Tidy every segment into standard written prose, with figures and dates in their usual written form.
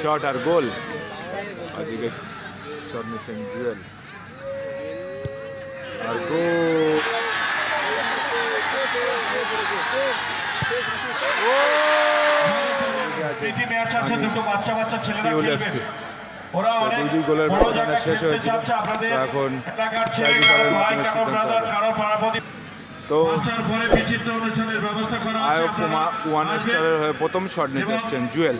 Shot আর গোল। ওদিকে shot নিচ্ছেন জুয়েল আর গোল। দুই গোলের ব্যবধানে শেষ হয়েছে। এখন তো আয়ব ওয়ান স্টারের হয়ে প্রথম শট নিতে এসছেন জুয়েল।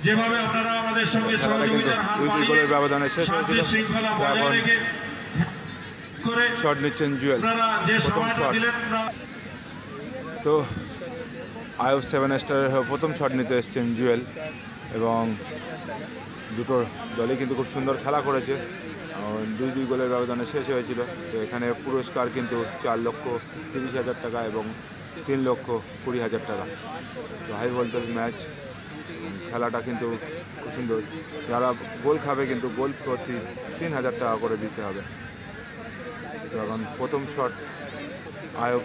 যেভাবে আপনারা আমাদের সঙ্গে সহযোগিতার হাত দুই গোলের ব্যবধানে শেষ হয়েছিল। এখন শট নিচ্ছেন জুয়েল, প্রথম শট। তো আয়ব 7 স্টারের হয়ে প্রথম শট নিতে এসছেন জুয়েল এবং দুটো দলই কিন্তু খুব সুন্দর খেলা করেছে। দুই গোলের ব্যবধানে শেষ হয়েছিল। তো এখানে পুরস্কার কিন্তু 4,30,000 টাকা এবং 3,20,000 টাকা। তো হাই ভোল্টেজ ম্যাচ, খেলাটা কিন্তু খুব সুন্দর। যারা গোল খাবে কিন্তু গোল প্রতি 3,000 টাকা করে দিতে হবে। তো এখন প্রথম শট আয়ব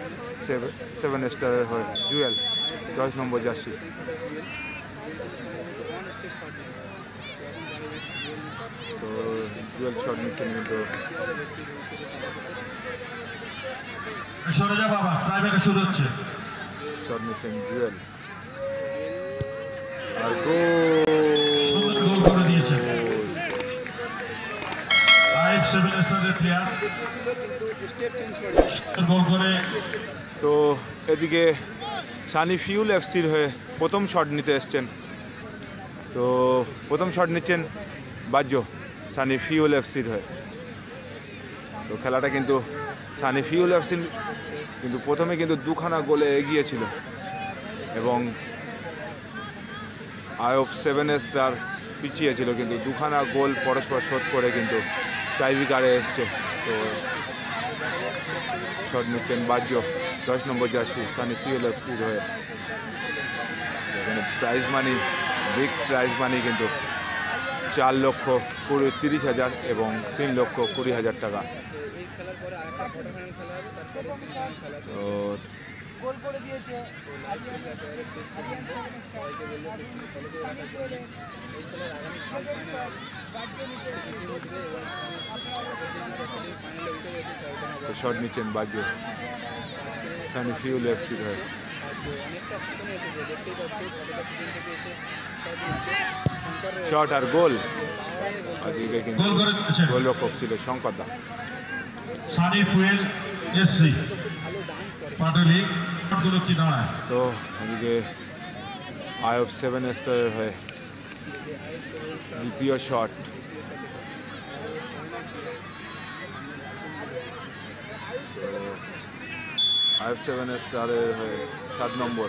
7 স্টারের হয়ে জুয়েল, 10 নম্বর জার্সি। তো জুয়েল শট নিচ্ছেন কিন্তু শট নিচ্ছেন জুয়েল আর গোল করে দিয়েছেন আয়ব 7 স্টারের প্লেয়ার। তো এদিকে সানি ফিউল এফসির হয়ে প্রথম শট নিতে এসছেন। তো প্রথম শট নিচ্ছেন বাজ্য সানি ফিউল এফসির হয়ে। তো খেলাটা কিন্তু সানি ফিউল এফসির কিন্তু প্রথমে কিন্তু 2খানা গোলে এগিয়েছিল এবং আয়ব 7 স্টার পিছিয়ে ছিল, কিন্তু 2খানা গোল পরস্পর শোধ করে কিন্তু টাইব্রেকারে এসছে। তো শট নিচ্ছেন বাজ্য, 10 নম্বর জার্সি, সানি ফিউল এফসির হয়ে। এখানে prize money, big prize money কিন্তু 4,30,000 এবং 3,20,000 টাকা। তো শট নিচ্ছেন বাজ্য সানি ফিউল এফসির হয়ে। শট আর গোল। ওদিকে কিন্তু গোলরক্ষক ছিল শঙ্কর দা। সানি ফিউল এফসি পাটুলি গুলো কি দাঁড়ায়। তো ওদিকে আয়ব 7 স্টারের হয়ে দ্বিতীয় শট। আয়ব 7 স্টারের হয়ে 7 নম্বর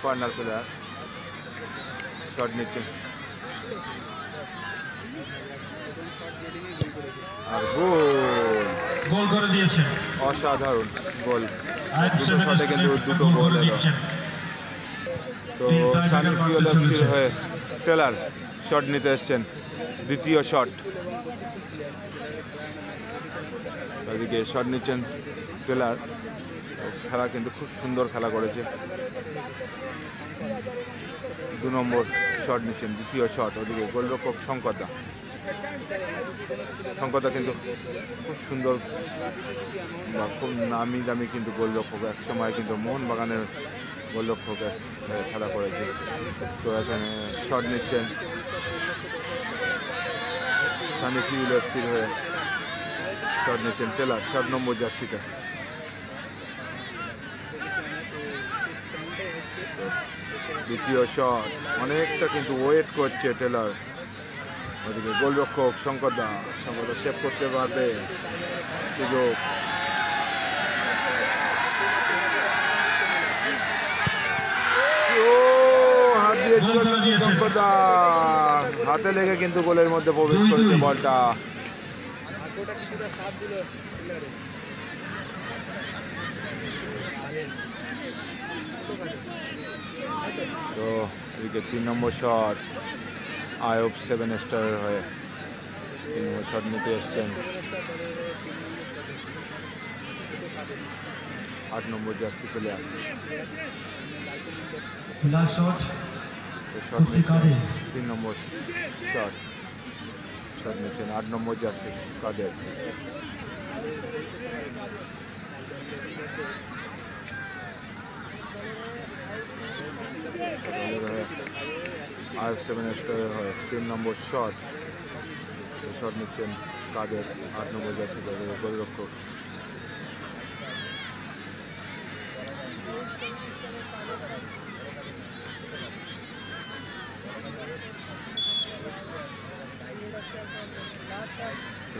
কর্নার প্লেয়ার শট নিচ্ছেন আর গোল করে দিয়েছেন। অসাধারণ গোল, দুটো শটে কিন্তু দুটো গোল এলো। তো সানি ফিউল এফসির হয়ে টেলার শট নিতে এসছেন, দ্বিতীয় শট। ওদিকে শট নিচ্ছেন টেলার। খেলা কিন্তু খুব সুন্দর খেলা করেছে। 2 নম্বর শট নিচ্ছেন, দ্বিতীয় শট। ওদিকে গোলরক্ষক শঙ্করদা। শঙ্করদা কিন্তু খুব সুন্দর বা খুব নামি দামি কিন্তু গোলরক্ষক, এক সময় কিন্তু মোহনবাগানের গোলরক্ষকে খেলা করেছে। তো এখানে শট নিচ্ছেন সানি ফিউল এফসির হয়ে, শট নিচ্ছেন টেলার, 7 নম্বর জার্সিতে। দ্বিতীয় শট, অনেকটা কিন্তু ওয়েট করছে টেলার। ওদিকে গোলরক্ষক শঙ্করদা সেভ করতে পারবে, সুযোগ। হাত দিয়ে শঙ্করদা, হাতে লেগে কিন্তু গোলের মধ্যে প্রবেশ করেছে বলটা। তো এদিকে 3 নম্বর শট আয়ব 7 স্টারের হয়ে 3 নম্বর শট নিতে এসছেন 8 number jersey player. Last shot shot খুশি কাদের 3 নম্বর শট শট নিচ্ছেন 8 নম্বর জার্সি কাদের। IF7 স্টারের হয় 3 নম্বর শট শট নিচ্ছেন কাদের 8 নম্বর জার্সি কাদের গোলরক্ষক।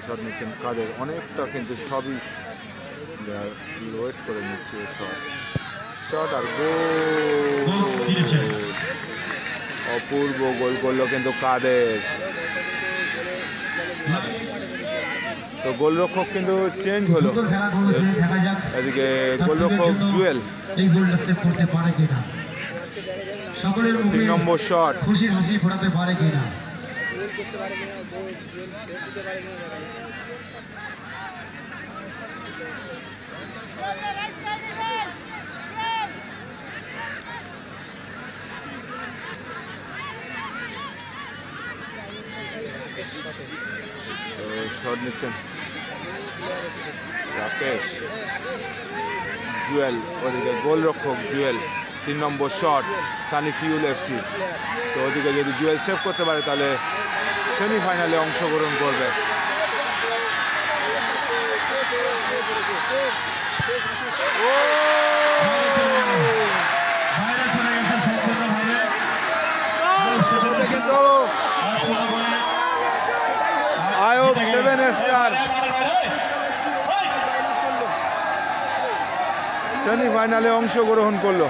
শট নিচ্ছেন কাদের অনেকটা কিন্তু সবই ওয়েট করে নিচ্ছে শট শট আর গোল অপূর্ব গোল করলো কিন্তু কাদের। তো গোলরক্ষক কিন্তু চেঞ্জ হলো সুন্দর খেলা করেছে, দেখা যাক এদিকে গোলরক্ষক জুয়েল এই গোলটা সেভ করতে পারে কিনা, সকলের মুখে 3 নম্বর শট খুশির হাসি ফোটাতে পারে কিনা। শট নিচ্ছেন রাকেশ জুয়েল ওদিকে গোলরক্ষক জুয়েল 3 নম্বর শট সানি ফিউল এফসি। তো ওদিকে যদি জুয়েল সেভ করতে পারে তাহলে সেমিফাইনালে অংশগ্রহণ করবে। কিন্তু IF7 স্টার সেমিফাইনালে অংশগ্রহণ করলো।